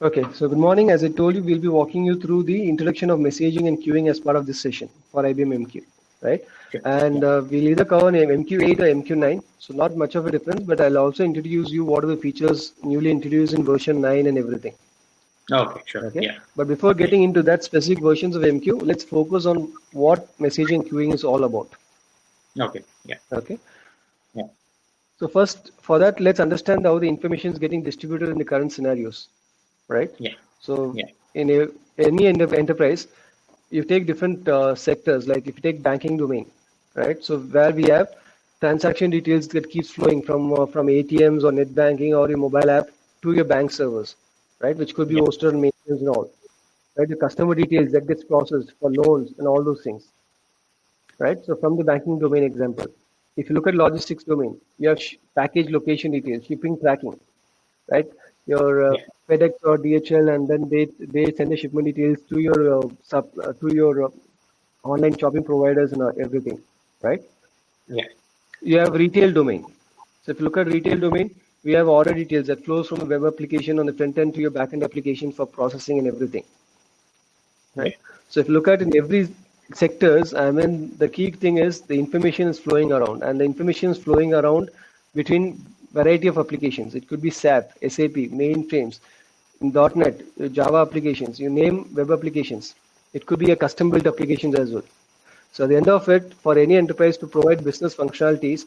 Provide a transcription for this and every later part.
Okay, so good morning. As I told you, we'll be walking you through the introduction of messaging and queuing as part of this session for IBM MQ, right? Sure. And we'll either cover MQ8 or MQ9, so not much of a difference, but I'll also introduce you what are the features newly introduced in version 9 and everything. Okay, sure. Okay, Yeah. but before getting into that specific versions of MQ, let's focus on what messaging and queuing is all about. Okay. Yeah. Okay. Yeah. So first, for that, let's understand how the information is getting distributed in the current scenarios, right? Yeah. So Yeah. in any enterprise, you take different sectors, like if you take banking domain, right? So where we have transaction details that keeps flowing from ATMs or net banking or your mobile app to your bank servers, right? Which could be Yeah. hosted on maintenance and all, right? The customer details that gets processed for loans and all those things, right? So from the banking domain example, if you look at logistics domain, you have package location details, shipping tracking, right? Your Yeah. FedEx or DHL, and then they send the shipment details to your online shopping providers and everything, right? Yeah. You have retail domain. So if you look at retail domain, we have order details that flows from a web application on the front end to your backend application for processing and everything, right? So if you look at in every sectors, I mean, the key thing is the information is flowing around, and the information is flowing around between variety of applications. It could be SAP, SAP, mainframes, .NET, Java applications, you name web applications. It could be a custom built applications as well. So at the end of it, for any enterprise to provide business functionalities,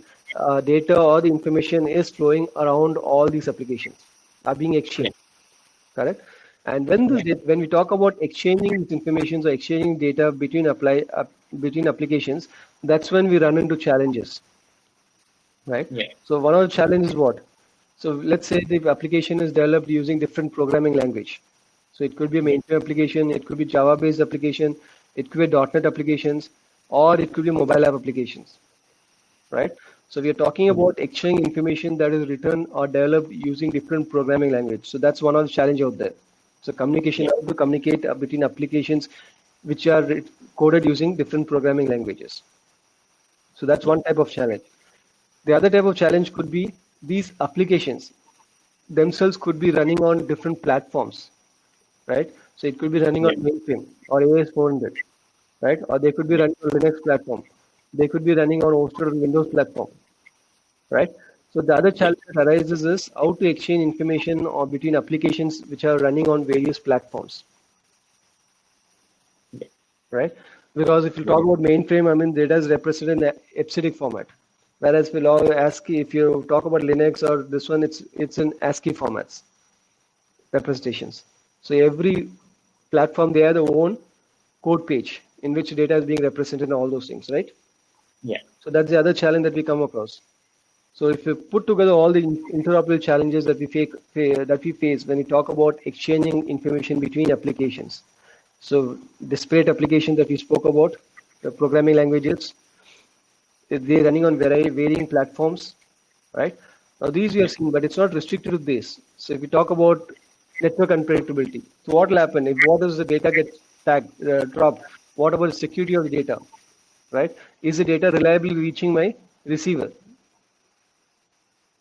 data or the information is flowing around all these applications are being exchanged, correct? And when we talk about exchanging these information or exchanging data between applications, that's when we run into challenges, right? Yeah. So one of the challenges is what? So let's say the application is developed using different programming language. So it could be a mainframe application, it could be Java-based application, it could be .NET applications, or it could be mobile app applications, right? So we are talking about exchanging information that is written or developed using different programming language. So that's one of the challenge out there. So communication, how to communicate between applications which are coded using different programming languages. So that's one type of challenge. The other type of challenge could be these applications themselves could be running on different platforms, right? So it could be running on mainframe or AS400, right? Or they could be running on Linux platform. They could be running on hosted on Windows platform, right? So the other challenge that arises is how to exchange information or between applications which are running on various platforms, right? Because if you talk about mainframe, I mean, data is represented in EBCDIC format. Whereas we'll all ASCII, if you talk about Linux or this one, it's in ASCII formats, representations. So every platform, they have their own code page in which data is being represented and all those things, right? Yeah. So that's the other challenge that we come across. So if you put together all the interoperable challenges that we face when we talk about exchanging information between applications. So disparate applications that we spoke about, the programming languages, they're running on varying platforms, right? Now these we are seeing, but it's not restricted to this. So if we talk about network unpredictability, so what will happen if what does the data get tagged, dropped? What about the security of the data, right? Is the data reliably reaching my receiver,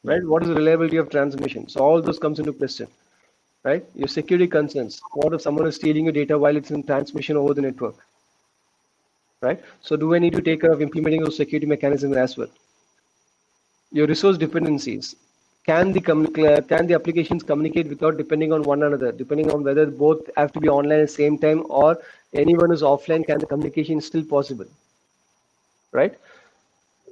right? What is the reliability of transmission? So all those comes into question, right? Your security concerns. What if someone is stealing your data while it's in transmission over the network? Right? So do I need to take care of implementing those security mechanisms as well? Your resource dependencies. Can the applications communicate without depending on one another, depending on whether both have to be online at the same time or anyone is offline, can the communication still possible? Right?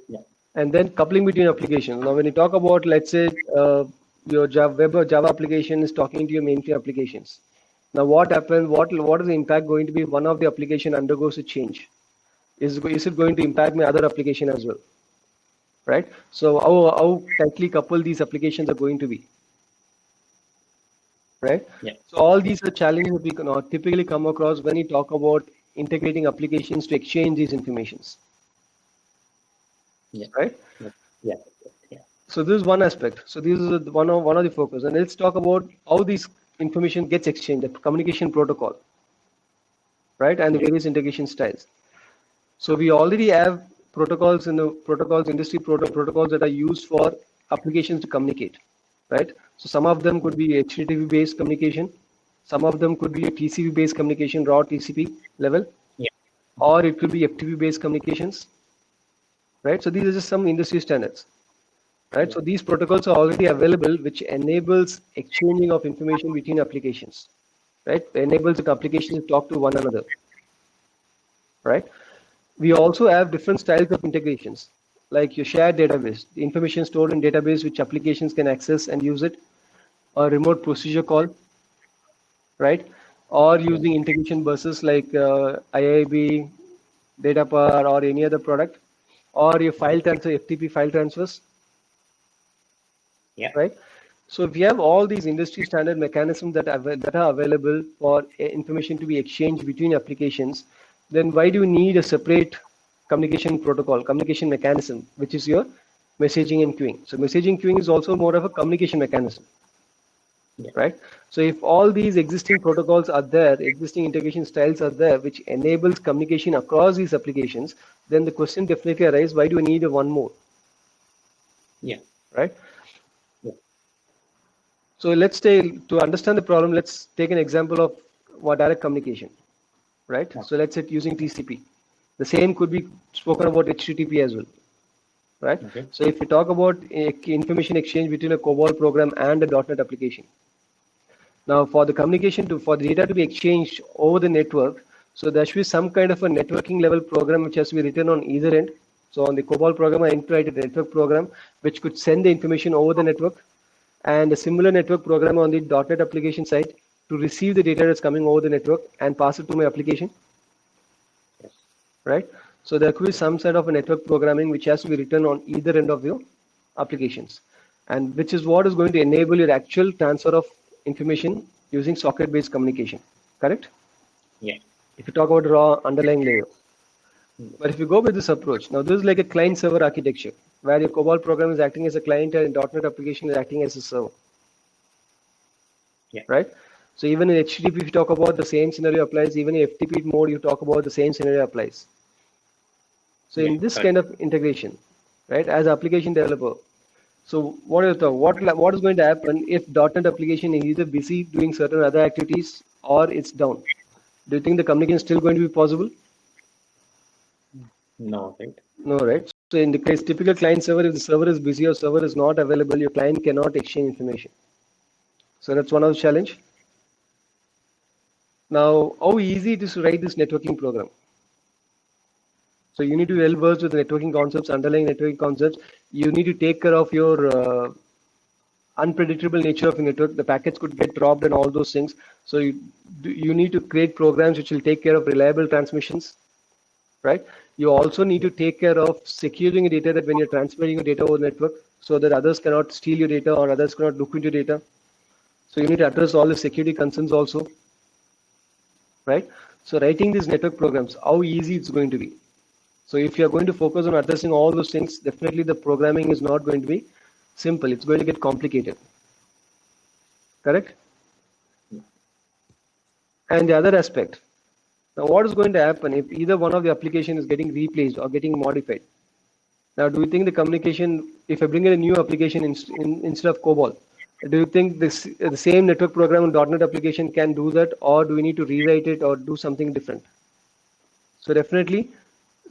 Yeah. And then coupling between applications. Now when you talk about, let's say, your web or Java application is talking to your mainframe applications. Now what happens, what is the impact going to be if one of the application undergoes a change? Is it going to impact my other application as well, right? So how tightly coupled these applications are going to be, right? Yeah. So all these are challenges that we can typically come across when you talk about integrating applications to exchange these informations, right? Yeah. Yeah. So this is one aspect. So this is one of the focus, and let's talk about how this information gets exchanged, the communication protocol, right, and the various integration styles. So we already have protocols in the industry protocols that are used for applications to communicate, right? So some of them could be HTTP based communication, Some of them could be a TCP-based communication, raw TCP level, Yeah. or it could be FTP-based communications, right? So these are just some industry standards, right? So these protocols are already available, which enables exchanging of information between applications, right? Enables the applications to talk to one another, right? We also have different styles of integrations, like your shared database, the information stored in database which applications can access and use it, or remote procedure call, right? Or using integration buses like IIB, DataPar, or any other product, or your file transfer, FTP file transfers, Yeah. right? So if you have all these industry standard mechanisms that are available for information to be exchanged between applications, then why do you need a separate communication protocol, communication mechanism, which is your messaging and queuing? So messaging queuing is also more of a communication mechanism, Yeah. right? So if all these existing protocols are there, existing integration styles are there, which enables communication across these applications, then the question definitely arises, why do you need a one more, Yeah. right? Yeah. So let's to understand the problem, let's take an example of what direct communication, right? Yeah. So let's say using TCP. The same could be spoken about HTTP as well, right? Okay. So if we talk about information exchange between a COBOL program and a .NET application, now for the communication for the data to be exchanged over the network, so there should be some kind of a networking level program which has to be written on either end. So on the COBOL program, I need to write a network program which could send the information over the network, and a similar network program on the .NET application side to receive the data that's coming over the network and pass it to my application, Yes. right? So there could be some sort of a network programming which has to be written on either end of your applications, and which is what is going to enable your actual transfer of information using socket-based communication, correct? Yeah. If you talk about raw underlying layer. But if you go with this approach, now this is like a client-server architecture, where your COBOL program is acting as a client and .NET application is acting as a server. Yeah. Right? So even in HTTP, if you talk about the same scenario applies, even in FTP mode, you talk about the same scenario applies. So in this kind of integration, right, as application developer, so what is what is going to happen if .NET application is either busy doing certain other activities or it's down? Do you think the communication is still going to be possible? No, right? No, right? So in the case typical client server, if the server is busy or server is not available, your client cannot exchange information. So that's one of the challenge. Now, how easy it is to write this networking program? So you need to well versed with networking concepts, underlying networking concepts. You need to take care of your unpredictable nature of the network. The packets could get dropped and all those things. So you need to create programs which will take care of reliable transmissions, right? You also need to take care of securing your data, that when you're transferring your data over the network, so that others cannot steal your data or others cannot look into your data. So you need to address all the security concerns also, right? So writing these network programs, how easy it's going to be. So if you're going to focus on addressing all those things, definitely the programming is not going to be simple. It's going to get complicated. Correct? And the other aspect. Now, what is going to happen if either one of the application is getting replaced or getting modified? Now, do you think the communication, if I bring in a new application instead of COBOL, do you think the same network program and .NET application can do that, or do we need to rewrite it or do something different? So definitely,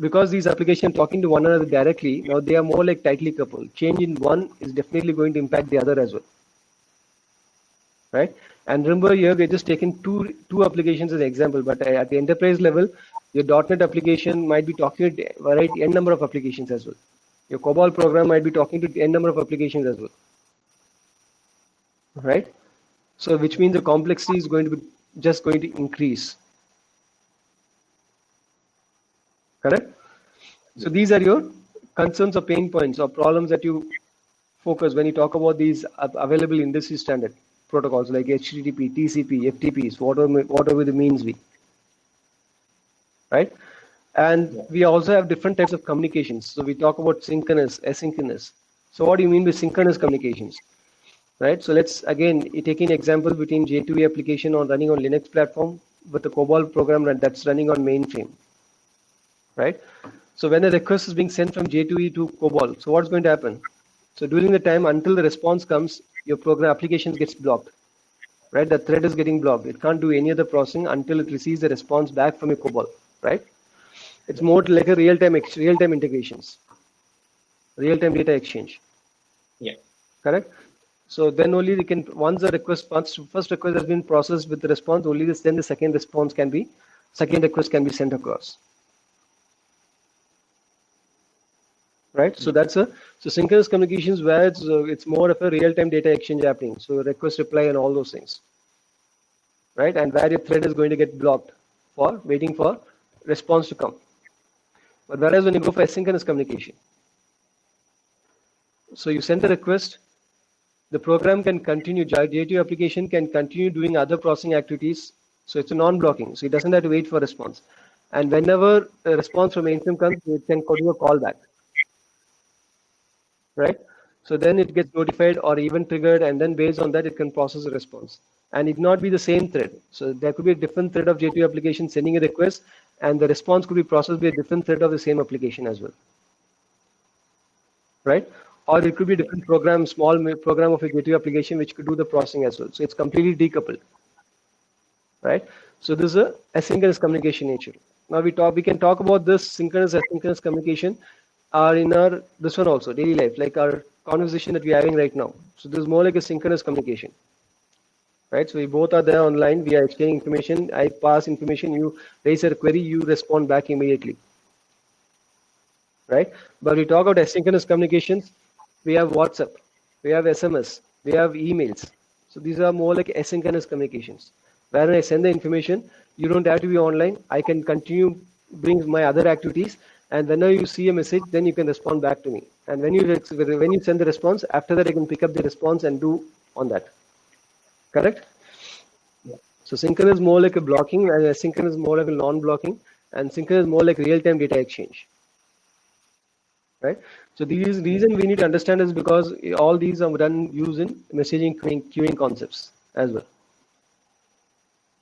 because these applications are talking to one another directly, now they are more like tightly coupled. Change in one is definitely going to impact the other as well, right? And remember here, we're just taking two applications as an example, but at the enterprise level, your .NET application might be talking to n number of applications as well. Your COBOL program might be talking to n number of applications as well, right? So which means the complexity is going to be just going to increase. Correct? So these are your concerns or pain points or problems that you focus when you talk about these available industry standard protocols like HTTP, TCP, FTPs, whatever the means be, right? And we also have different types of communications. So we talk about synchronous, asynchronous. So what do you mean by synchronous communications, right? So let's again take an example between J2E application running on Linux platform with a COBOL program that's running on mainframe, right? So when a request is being sent from J2E to COBOL, so what's going to happen? So during the time until the response comes, your program application gets blocked, right? The thread is getting blocked. It can't do any other processing until it receives a response back from a COBOL, right? It's more like a real-time integrations, real-time data exchange. Yeah. Correct. So then only we can, once the request, once first request has been processed with the response, only this, then the second request can be sent across. Right. So that's so synchronous communications where it's more of a real-time data exchange happening. So request, reply, and all those things. Right. And where your thread is going to get blocked for waiting for response to come. But whereas when you go for asynchronous communication, so you send a request, the program can continue, J2 application can continue doing other processing activities. So it's a non-blocking. So it doesn't have to wait for response. And whenever a response from mainframe comes, it can do a callback. Right? So then it gets notified or even triggered, and then based on that, it can process a response. And it not be the same thread. So there could be a different thread of J2 application sending a request, and the response could be processed by a different thread of the same application as well. Right? Or it could be a different program, small program of a J2 application which could do the processing as well. So it's completely decoupled. Right? So this is a asynchronous communication nature. Now we can talk about this synchronous, asynchronous communication in our this one also, daily life, like our conversation that we're having right now. So this is more like a synchronous communication. Right? So we both are there online, we are exchanging information, I pass information, you raise a query, you respond back immediately. Right? But we talk about asynchronous communications, we have WhatsApp, we have SMS, we have emails. So these are more like asynchronous communications. Where I send the information, you don't have to be online. I can continue doing my other activities, and whenever you see a message, then you can respond back to me. And when you send the response, after that I can pick up the response and do on that. Correct? Yeah. So synchronous is more like a blocking, and asynchronous is more like a non-blocking, and synchronous is more like real-time data exchange. Right? So the reason we need to understand is because all these are done using messaging queuing concepts as well.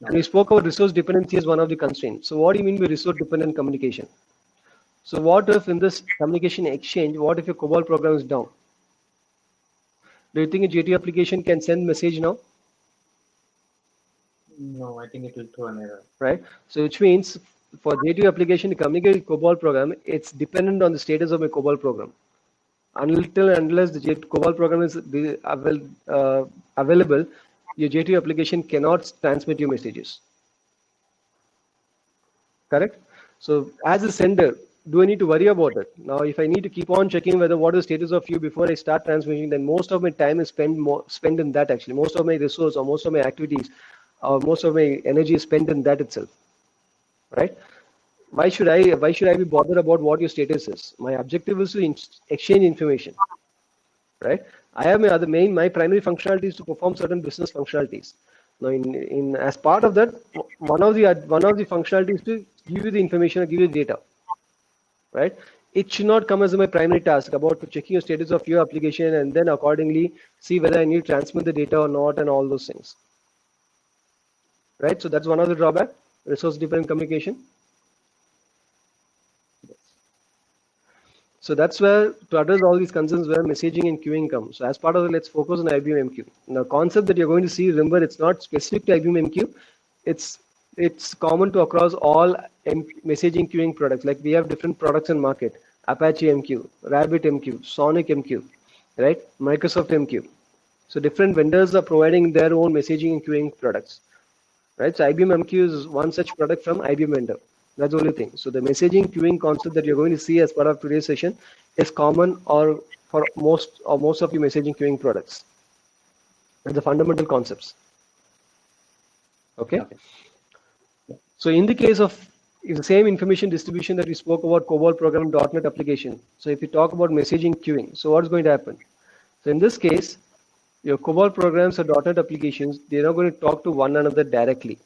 And we spoke about resource dependency as one of the constraints. So what do you mean by resource dependent communication? So what if in this communication exchange, what if your COBOL program is down? Do you think a J2 application can send message now? No, I think it will throw an error. Right. So which means for J2 application to communicate with COBOL program, it's dependent on the status of my COBOL program. Unless the COBOL program is available, your J2 application cannot transmit your messages. Correct? So as a sender, do I need to worry about it? Now, if I need to keep on checking whether what is the status of you before I start transmitting, then most of my time is spent in that actually. Most of my resource or most of my activities or most of my energy is spent in that itself. Right? Why should I be bothered about what your status is? My objective is to exchange information. Right? I have my primary functionality is to perform certain business functionalities. Now, in as part of that, one of the functionalities is to give you the information or give you the data. Right? It should not come as my primary task about checking your status of your application and then accordingly see whether I need to transmit the data or not and all those things. Right? So that's one of the drawback, resource dependent communication. So that's where, to address all these concerns, where messaging and queuing come. So as part of it, let's focus on IBM MQ. Now, concept that you're going to see, remember, it's not specific to IBM MQ. It's common to across all messaging queuing products. Like we have different products in market: Apache MQ, Rabbit MQ, Sonic MQ, right? Microsoft MQ. So different vendors are providing their own messaging and queuing products, right? So IBM MQ is one such product from IBM vendor. That's the only thing. So the messaging queuing concept that you're going to see as part of today's session is common or for most of your messaging queuing products. That's the fundamental concepts. Okay. So in the case of the same information distribution that we spoke about, COBOL program, .NET application. So if you talk about messaging queuing, so what's going to happen? So in this case, your COBOL programs or .NET applications, they're not going to talk to one another directly.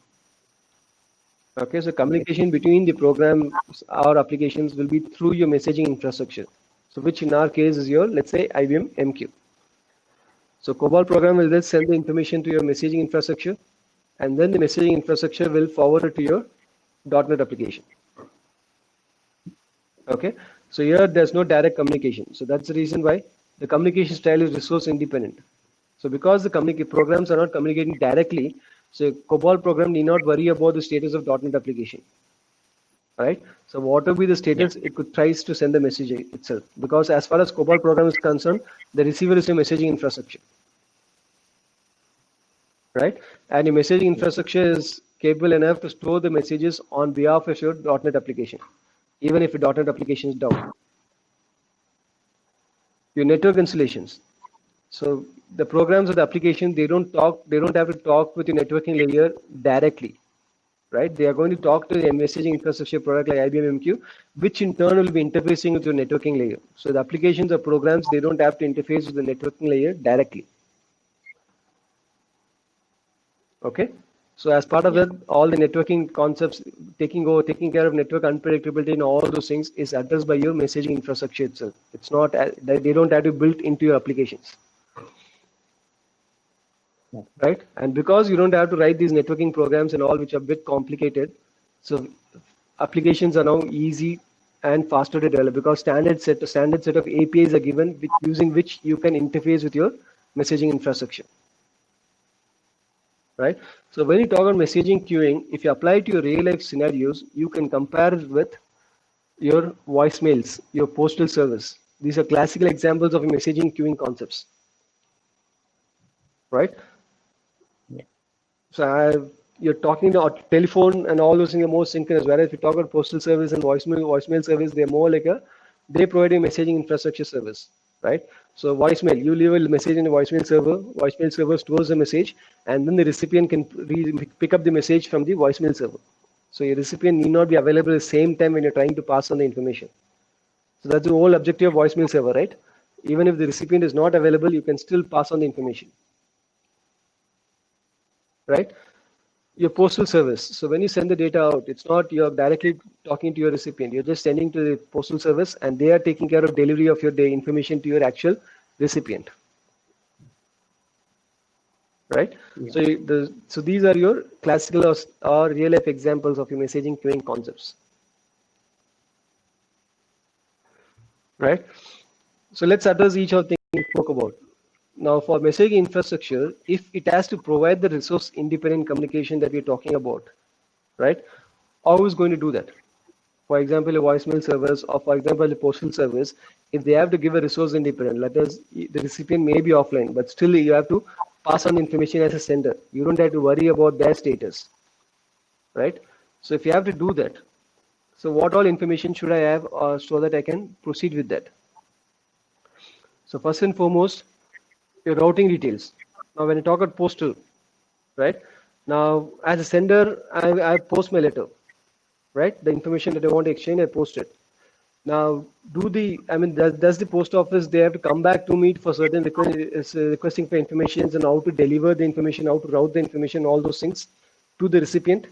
Okay, so communication between the programs or applications will be through your messaging infrastructure. So which in our case is your, let's say, IBM MQ. So COBOL program will then send the information to your messaging infrastructure, and then the messaging infrastructure will forward it to your .NET application. Okay, so here there's no direct communication. So that's the reason why the communication style is resource independent. So because the programs are not communicating directly, so COBOL program need not worry about the status of .NET application. Right? So whatever be the status, it could tries to send the message itself. Because as far as COBOL program is concerned, the receiver is a messaging infrastructure. Right? And your messaging infrastructure is capable enough to store the messages on behalf of your .NET application, even if your .NET application is down. Your network installations. So the programs of the application, they don't have to talk with your networking layer directly, right? They are going to talk to the messaging infrastructure product like IBM MQ, which in turn will be interfacing with your networking layer. So the applications or programs, they don't have to interface with the networking layer directly. Okay. So as part of that, all the networking concepts, taking care of network unpredictability and all those things is addressed by your messaging infrastructure itself. It's not, they don't have to build into your applications. Right? And because you don't have to write these networking programs and all, which are a bit complicated, so applications are now easy and faster to develop because standard set of APIs are given using which you can interface with your messaging infrastructure. Right? So when you talk about messaging queuing, if you apply it to your real life scenarios, you can compare it with your voicemails, your postal service. These are classical examples of messaging queuing concepts. Right? So you're talking about telephone and all those things are more synchronous. Whereas if you talk about postal service and voicemail service, they're more like they provide a messaging infrastructure service, right? So voicemail, you leave a message in the voicemail server stores the message, and then the recipient can pick up the message from the voicemail server. So your recipient need not be available at the same time when you're trying to pass on the information. So that's the whole objective of voicemail server, right? Even if the recipient is not available, you can still pass on the information. Right? Your postal service. So when you send the data out, it's not you're directly talking to your recipient. You're just sending to the postal service, and they are taking care of delivery of the information to your actual recipient. Right? Yeah. So these are your classical or real life examples of your messaging queuing concepts. Right? So let's address each of the things we spoke about. Now, for messaging infrastructure, if it has to provide the resource independent communication that we're talking about, right? How is going to do that? For example, a voicemail service, or for example, a postal service, if they have to give a resource independent, let us, the recipient may be offline, but still you have to pass on information as a sender. You don't have to worry about their status, right? So if you have to do that, so what all information should I have so that I can proceed with that? So first and foremost, your routing details. Now, when you talk about postal, right? Now, as a sender, I post my letter, right? The information that I want to exchange, I post it. Now, does the post office, they have to come back to me for certain requesting for information and how to deliver the information, how to route the information, all those things to the recipient?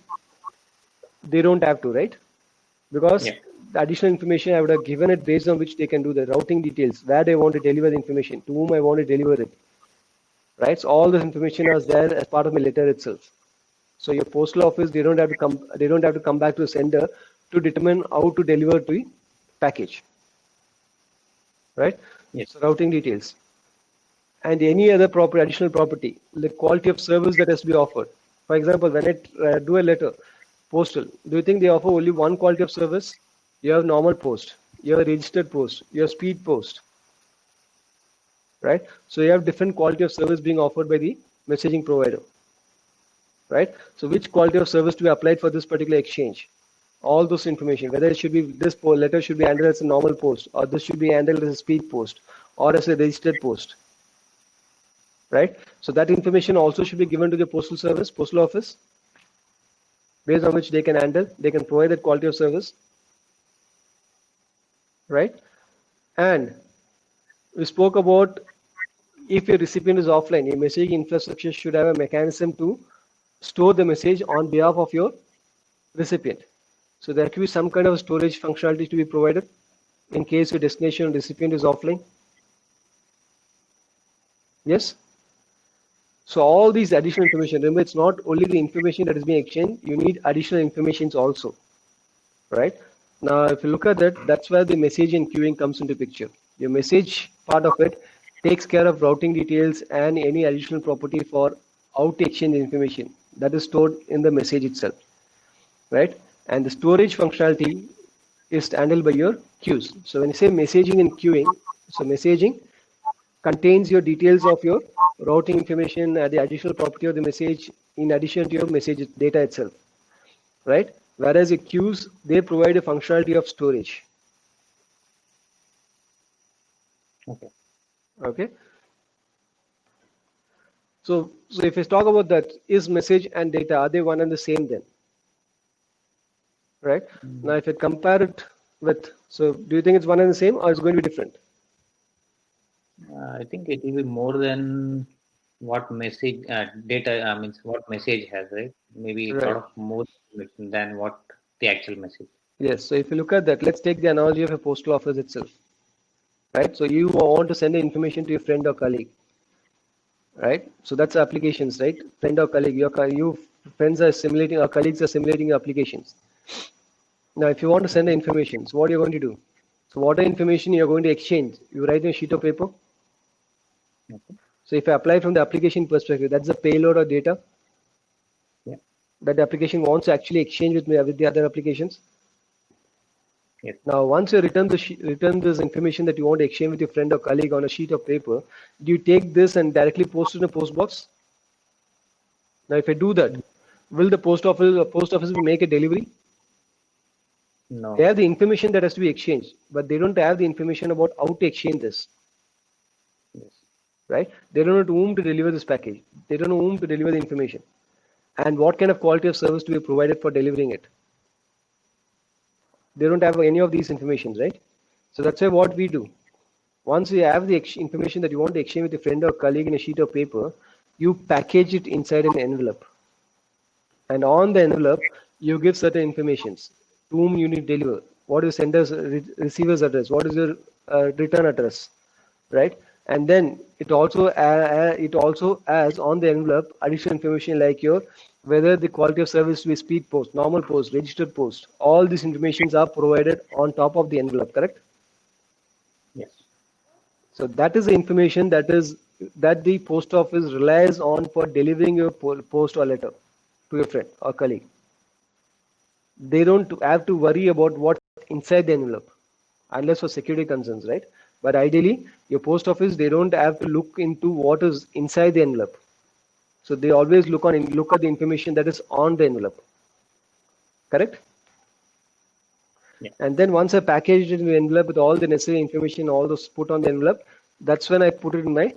They don't have to, right? Because the additional information I would have given it based on which they can do the routing details, where they want to deliver the information, to whom I want to deliver it. Right? So all this information is there as part of my letter itself. So your postal office, they don't have to come back to the sender to determine how to deliver the package. Right? Yes. So routing details. And any other additional property, the quality of service that has to be offered. For example, when I do a letter, postal, do you think they offer only one quality of service? You have normal post, you have registered post, you have speed post. Right? So you have different quality of service being offered by the messaging provider. Right? So which quality of service to be applied for this particular exchange? All those information, whether it should be this letter should be handled as a normal post, or this should be handled as a speed post, or as a registered post. Right? So that information also should be given to the postal service, postal office, based on which they can provide that quality of service. Right? And we spoke about if your recipient is offline, your messaging infrastructure should have a mechanism to store the message on behalf of your recipient. So there could be some kind of storage functionality to be provided in case your destination recipient is offline. Yes? So all these additional information, remember, it's not only the information that is being exchanged, you need additional information also. Right? Now, if you look at that, that's where the messaging queuing comes into picture. Your message part of it takes care of routing details and any additional property for out exchange information that is stored in the message itself, right? And the storage functionality is handled by your queues. So when you say messaging and queuing, so messaging contains your details of your routing information and the additional property of the message in addition to your message data itself, right? Whereas the queues, they provide a functionality of storage. Okay. So if we talk about that, is message and data, are they one and the same then? Right? Now, if you compare it with, so do you think it's one and the same or it's going to be different? I think it will be more than what message data means what message has, right? Maybe a lot of more information than what the actual message. Yes. So if you look at that, let's take the analogy of a postal office itself, right? So you want to send the information to your friend or colleague, right? So that's applications, right? Friend or colleague, you friends are simulating, or colleagues are simulating your applications. Now, if you want to send the information, so what are you going to do? So what are information you're going to exchange? You write in a sheet of paper. So if I apply from the application perspective, that's the payload or data that the application wants to actually exchange with the other applications. Yes. Now, once you return this information that you want to exchange with your friend or colleague on a sheet of paper, do you take this and directly post it in a post box? Now, if I do that, will the post office make a delivery? No. They have the information that has to be exchanged, but they don't have the information about how to exchange this. Yes. Right? They don't know to whom to deliver this package. They don't know whom to deliver the information, and what kind of quality of service to be provided for delivering it. They don't have any of these informations, right? So that's why what we do. Once you have the information that you want to exchange with a friend or colleague in a sheet of paper, you package it inside an envelope. And on the envelope, you give certain informations. To whom you need to deliver. What is sender's receiver's address? What is your return address? Right? And then it also has on the envelope additional information like your whether the quality of service to be speed post, normal post, registered post. All these informations are provided on top of the envelope, correct? Yes. So that is the information that the post office relies on for delivering your post or letter to your friend or colleague. They don't have to worry about what's inside the envelope, unless for security concerns, right? But ideally, your post office, they don't have to look into what is inside the envelope. So they always look at the information that is on the envelope. Correct? Yeah. And then once I package it in the envelope with all the necessary information, all those put on the envelope, that's when I put it in my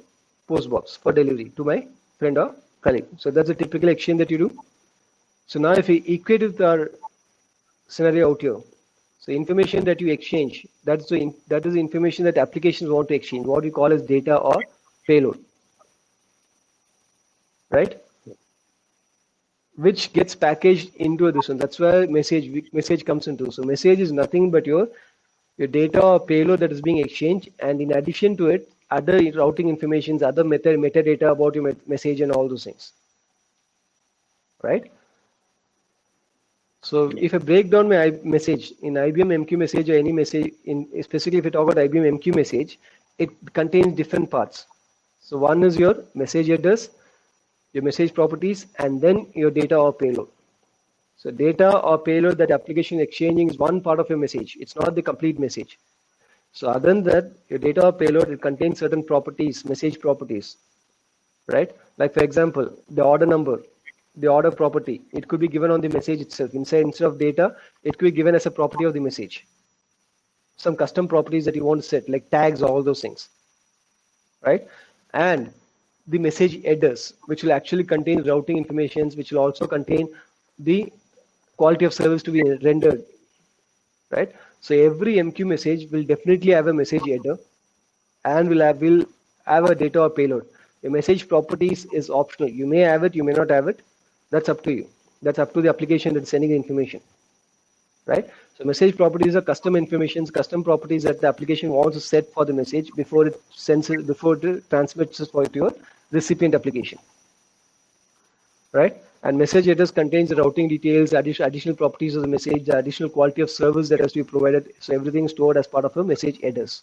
post box for delivery to my friend or colleague. So that's a typical exchange that you do. So now if we equate with our scenario out here, so information that you exchange, that is the information that applications want to exchange, what we call as data or payload, right? Which gets packaged into this one. That's where message comes into. So message is nothing but your data or payload that is being exchanged, and in addition to it, other routing informations, other metadata about your message and all those things, right? So if I break down my message in IBM MQ message or any message, specifically if I talk about IBM MQ message, it contains different parts. So one is your message address, your message properties, and then your data or payload. So data or payload that application exchanging is one part of your message. It's not the complete message. So other than that, your data or payload, it contains certain properties, message properties, right? Like for example, the order number, the order property, it could be given on the message itself. Instead of data, it could be given as a property of the message. Some custom properties that you want to set, like tags, all those things, right? And the message headers, which will actually contain routing informations, which will also contain the quality of service to be rendered, right? So every MQ message will definitely have a message header and will have a data or payload. The message properties is optional. You may have it, you may not have it. That's up to you. That's up to the application that's sending the information, right? So message properties are custom informations, custom properties that the application wants to set for the message before it sends it, before it transmits it to your recipient application, right? And message headers contains the routing details, additional properties of the message, the additional quality of service that has to be provided. So everything is stored as part of a message headers.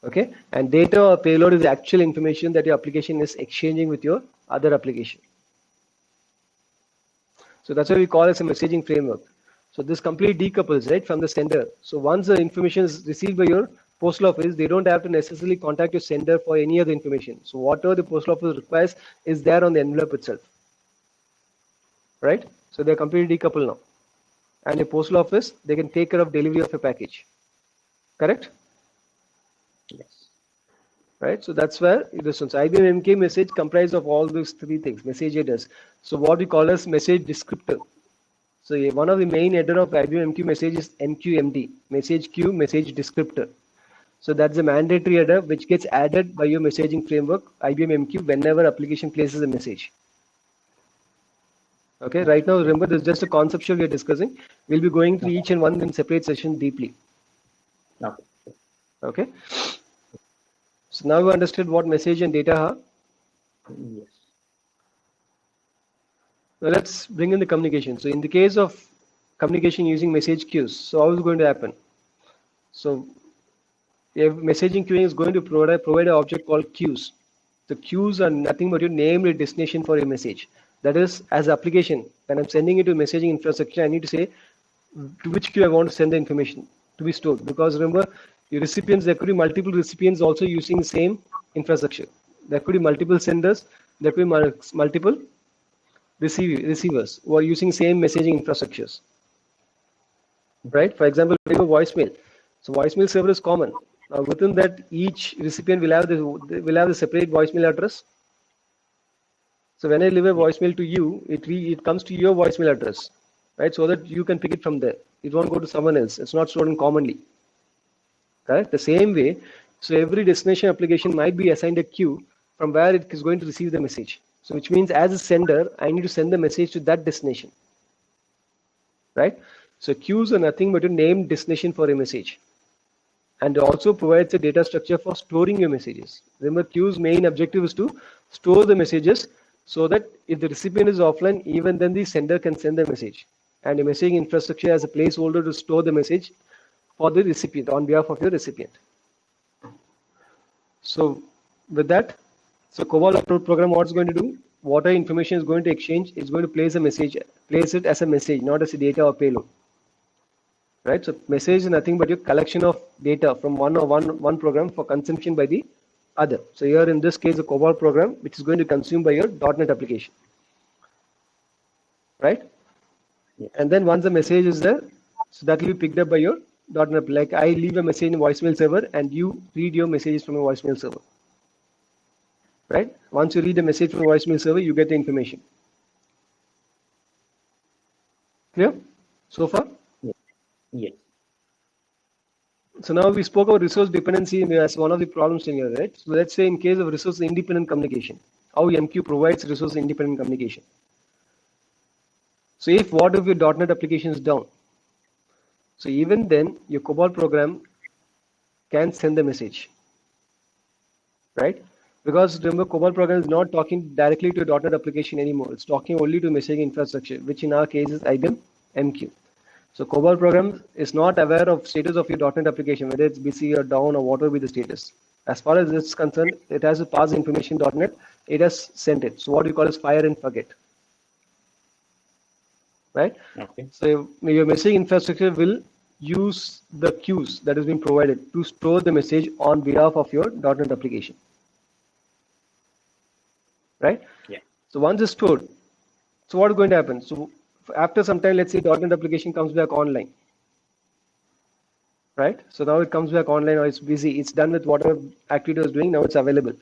Okay, and data or payload is the actual information that your application is exchanging with your other application. So that's what we call as a messaging framework. So this completely decouples, right, from the sender. So once the information is received by your postal office, they don't have to necessarily contact your sender for any other information. So whatever the postal office requires is there on the envelope itself, right? So they're completely decoupled now. And the postal office, they can take care of delivery of a package. Correct? Yes. Right? So that's where this one. So IBM MQ message comprised of all these three things, message headers. So what we call as message descriptor. So one of the main header of IBM MQ message is MQMD, message queue, message descriptor. So that's a mandatory header which gets added by your messaging framework, IBM MQ, whenever application places a message. Okay, right now, remember, this is just a conceptual we are discussing. We'll be going through each and one in separate session deeply. Okay. Okay. So now we understood what message and data are. Yes. Now let's bring in the communication. So in the case of communication using message queues, so how is it going to happen? So messaging queuing is going to provide an object called queues. The queues are nothing but your named destination for your message. That is, as an application, when I'm sending it to messaging infrastructure, I need to say to which queue I want to send the information to be stored. Because remember, your recipients, there could be multiple recipients also using the same infrastructure. There could be multiple senders, there could be multiple receivers who are using same messaging infrastructures. Right? For example, we have a voicemail. So voicemail server is common. Now within that, each recipient will have the separate voicemail address. So when I leave a voicemail to you, it comes to your voicemail address, right? So that you can pick it from there. It won't go to someone else. It's not stored in commonly. Correct? The same way, so every destination application might be assigned a queue from where it is going to receive the message. So which means as a sender, I need to send the message to that destination. Right? So queues are nothing but a named destination for a message. And also provides a data structure for storing your messages. Remember, queue's main objective is to store the messages so that if the recipient is offline, even then the sender can send the message. And the messaging infrastructure has a placeholder to store the message for the recipient on behalf of your recipient. So with that, so COBOL upload program, what's going to do? Whatever information is going to exchange, it's going to place it as a message, not as a data or payload. Right? So message is nothing but your collection of data from one program for consumption by the other. So here in this case, a COBOL program, which is going to consume by your .NET application. Right? Yeah. And then once the message is there, so that will be picked up by your .NET. Like I leave a message in a voicemail server and you read your messages from a voicemail server. Right? Once you read the message from a voicemail server, you get the information. Clear? So far? Yes. So now we spoke about resource dependency as one of the problems in here, right? So let's say in case of resource independent communication, how MQ provides resource independent communication. So if what if your .NET application is down? So even then your COBOL program can send the message, right? Because remember, COBOL program is not talking directly to a .NET application anymore. It's talking only to messaging infrastructure, which in our case is IBM MQ. So COBOL program is not aware of status of your .NET application, whether it's busy or down or whatever be the status. As far as it's concerned, it has to pass information .NET. It has sent it. So what we call is fire and forget. Right? Okay. So your messaging infrastructure will use the queues that has been provided to store the message on behalf of your .NET application. Right? Yeah. So once it's stored, so what is going to happen? So after some time, let's say .NET application comes back online. Right? So now it comes back online or it's busy. It's done with whatever activity it was doing. Now it's available.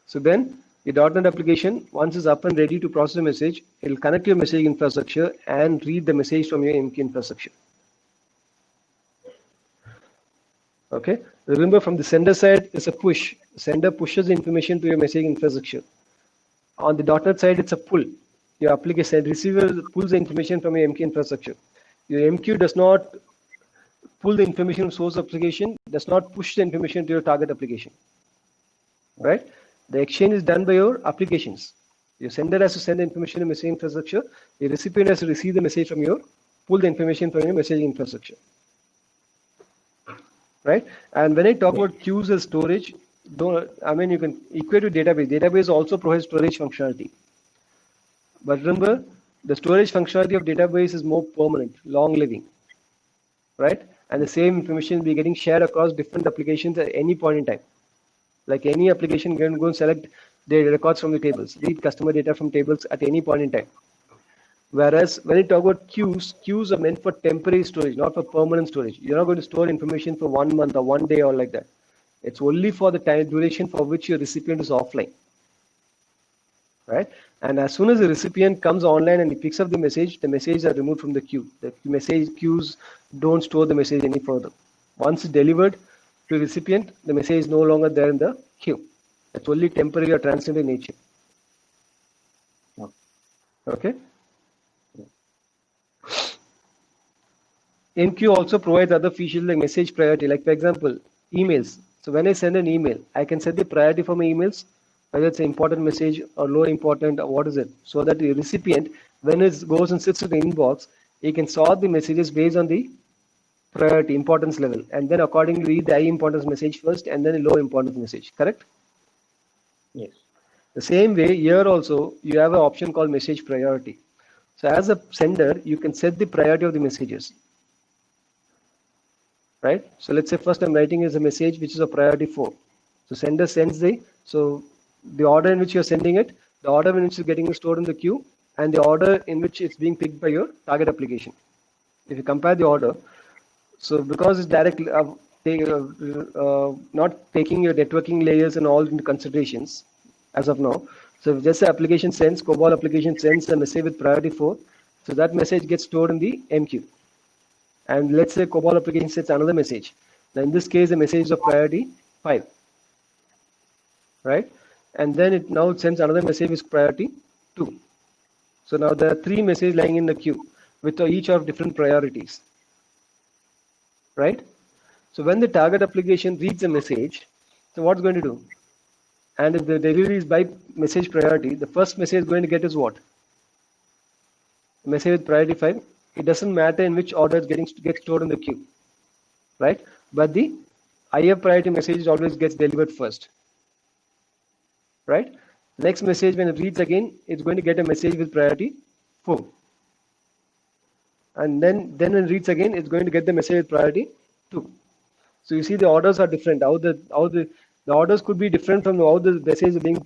So then the .NET application, once it's up and ready to process a message, it will connect your messaging infrastructure and read the message from your MQ infrastructure. Okay. Remember, from the sender side, it's a push. Sender pushes the information to your messaging infrastructure. On the .NET side, it's a pull. Your application receiver pulls the information from your MQ infrastructure. Your MQ does not pull the information from source application, does not push the information to your target application. Right? The exchange is done by your applications. Your sender has to send the information to messaging infrastructure. The recipient has to receive the message from your, pull the information from your messaging infrastructure. right? And when I talk about queues as storage, you can equate to database. Database also provides storage functionality. But remember, the storage functionality of database is more permanent, long living, right? And the same information will be getting shared across different applications at any point in time. Like any application can go and select the records from the tables, read customer data from tables at any point in time. Whereas when you talk about queues are meant for temporary storage, not for permanent storage. You're not going to store information for 1 month or 1 day or like that. It's only for the time duration for which your recipient is offline, right? And as soon as the recipient comes online and he picks up the messages are removed from the queue. The message queues don't store the message any further. Once it's delivered to the recipient, the message is no longer there in the queue. It's only temporary or transient in nature. Okay. MQ also provides other features like message priority, like for example, emails. So when I send an email, I can set the priority for my emails, whether it's an important message or low important or what is it, so that the recipient, when it goes and sits in the inbox, he can sort the messages based on the priority, importance level, and then accordingly read the high importance message first and then a low importance message, correct? Yes. The same way, here also, you have an option called message priority. So as a sender, you can set the priority of the messages. Right? So let's say first I'm writing is a message which is a priority 4. So sender sends the order in which you're sending it, the order in which it's getting stored in the queue, and the order in which it's being picked by your target application. If you compare the order, so because it's directly not taking your networking layers and all into considerations as of now. So if just the application sends, COBOL application sends a message with priority 4, so that message gets stored in the MQ. And let's say COBOL application sends another message. Now in this case, the message is of priority 5, right? And then it now sends another message with priority 2. So now there are 3 messages lying in the queue with each of different priorities, right? So when the target application reads a message, so what's going to do? And if the delivery is by message priority, the first message going to get is what? The message with priority 5. It doesn't matter in which order it's gets stored in the queue, right? But the higher priority message always gets delivered first, right? Next message, when it reads again, it's going to get a message with priority 4. And then when it reads again, it's going to get the message with priority 2. So you see the orders are different. How the orders could be different from how the message is being.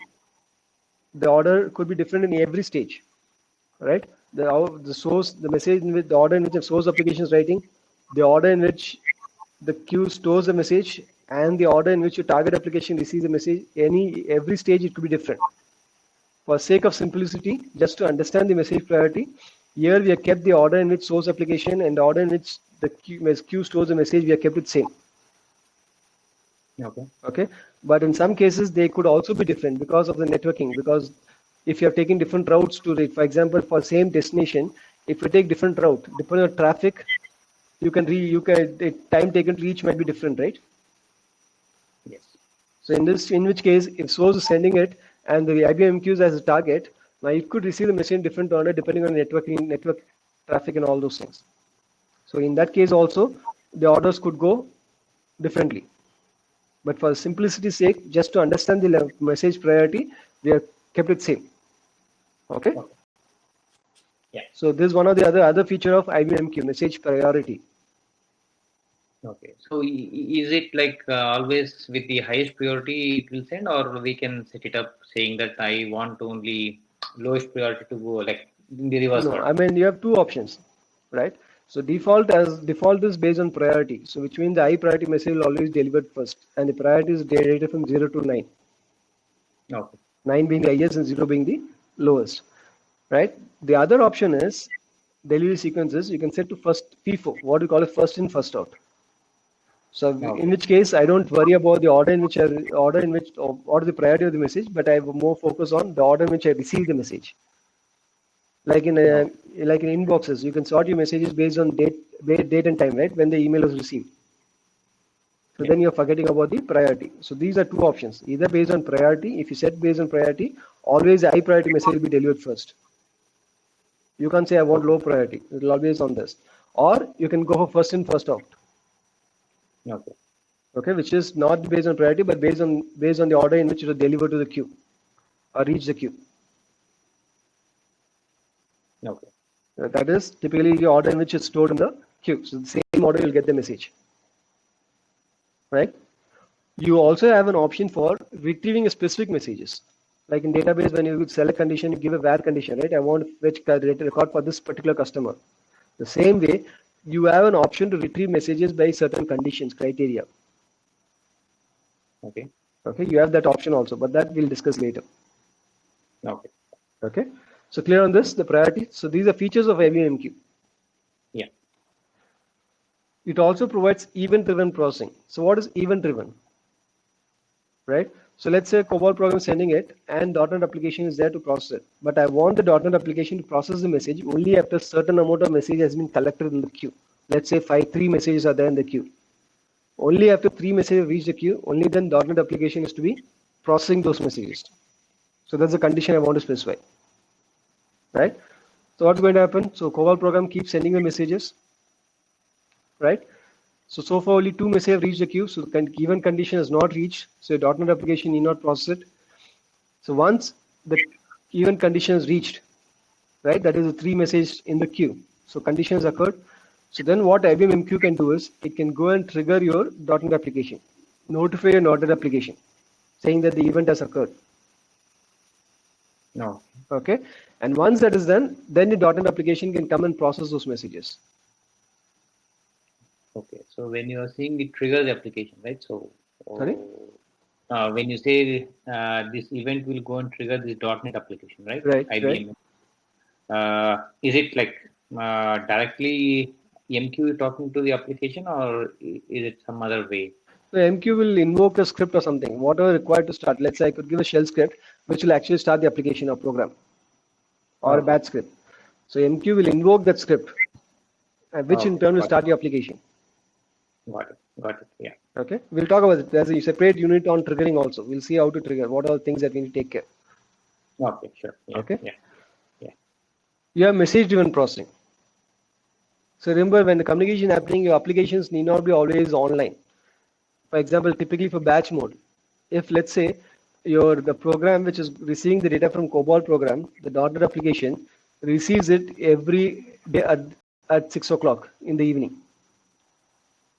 The order could be different in every stage, right? The source, the message in which the order in which the source application is writing, the order in which the queue stores the message, and the order in which your target application receives the message. Every stage it could be different. For sake of simplicity, just to understand the message priority, here we have kept the order in which source application and the order in which the queue stores the message. We have kept it same. Okay. But in some cases they could also be different because of the networking. Because if you are taking different routes to read, for example, for same destination, if you take different route, depending on traffic, the time taken to reach might be different, right? Yes. So in which case, if source is sending it and the IBM MQs as a target, now it could receive the message in different order depending on network traffic and all those things. So in that case also, the orders could go differently. But for simplicity's sake, just to understand the message priority, we have kept it same. Okay? Yeah. So this is one of the other feature of IBM MQ, message priority. Okay. So is it like always with the highest priority it will send, or we can set it up saying that I want only lowest priority to go, like in the reverse order? I mean, you have 2 options, right? So default is based on priority. So which means the high priority message will always delivered first, and the priority is dated from 0 to 9. Okay. 9 being the highest and 0 being the lowest, right? The other option is delivery sequences. You can set to first FIFO, what we call it first in, first out. So in which case I don't worry about the order in which or the priority of the message, but I have more focus on the order in which I receive the message. Like in inboxes, you can sort your messages based on date and time, right? When the email is received. So then you're forgetting about the priority. So these are 2 options, either based on priority. If you set based on priority, always a high priority message will be delivered first. You can't say I want low priority. It will always on this. Or you can go for first in, first out. Okay. Okay, which is not based on priority, but based on the order in which it was delivered to the queue or reach the queue. Okay. That is typically the order in which it's stored in the queue. So the same order you'll get the message. Right? You also have an option for retrieving a specific messages. Like in database, when you select condition, you give a where condition, right? I want to fetch record for this particular customer. The same way, you have an option to retrieve messages by certain conditions, criteria. Okay. Okay, you have that option also, but that we'll discuss later. Okay. Okay, so clear on this, the priority. So these are features of IBM Yeah. It also provides event-driven processing. So what is event-driven? Right? So let's say COBOL program is sending it and .NET application is there to process it. But I want the .NET application to process the message only after a certain amount of message has been collected in the queue. Let's say 3 messages are there in the queue. Only after 3 messages reach the queue, only then .NET application is to be processing those messages. So that's the condition I want to specify. Right? So what's going to happen? So COBOL program keeps sending the messages. Right? So far only 2 messages have reached the queue. So the given condition has not reached. So your .NET application need not process it. So once the given condition is reached, right? That is the 3 messages in the queue. So conditions occurred. So then what IBM MQ can do is it can go and trigger your .NET application, notify your .NET application, saying that the event has occurred. No. Okay. And once that is done, then the .NET application can come and process those messages. Okay. So when you are saying it triggers the application, right? So Sorry? when you say this event will go and trigger this .NET application, right? Right. IBM. Is it like directly MQ talking to the application, or is it some other way? So MQ will invoke a script or something, whatever required to start. Let's say I could give a shell script, which will actually start the application or program, or a batch script. So MQ will invoke that script, which in turn will start the application. Got it. Yeah. Okay. We'll talk about it. There's a separate unit on triggering also. We'll see how to trigger. What are the things that we need to take care. Okay. Sure. Yeah. Okay. Yeah. You have message-driven processing. So remember, when the communication is happening, your applications need not be always online. For example, typically for batch mode, if let's say the program which is receiving the data from COBOL program, the .NET application receives it every day at 6 o'clock in the evening,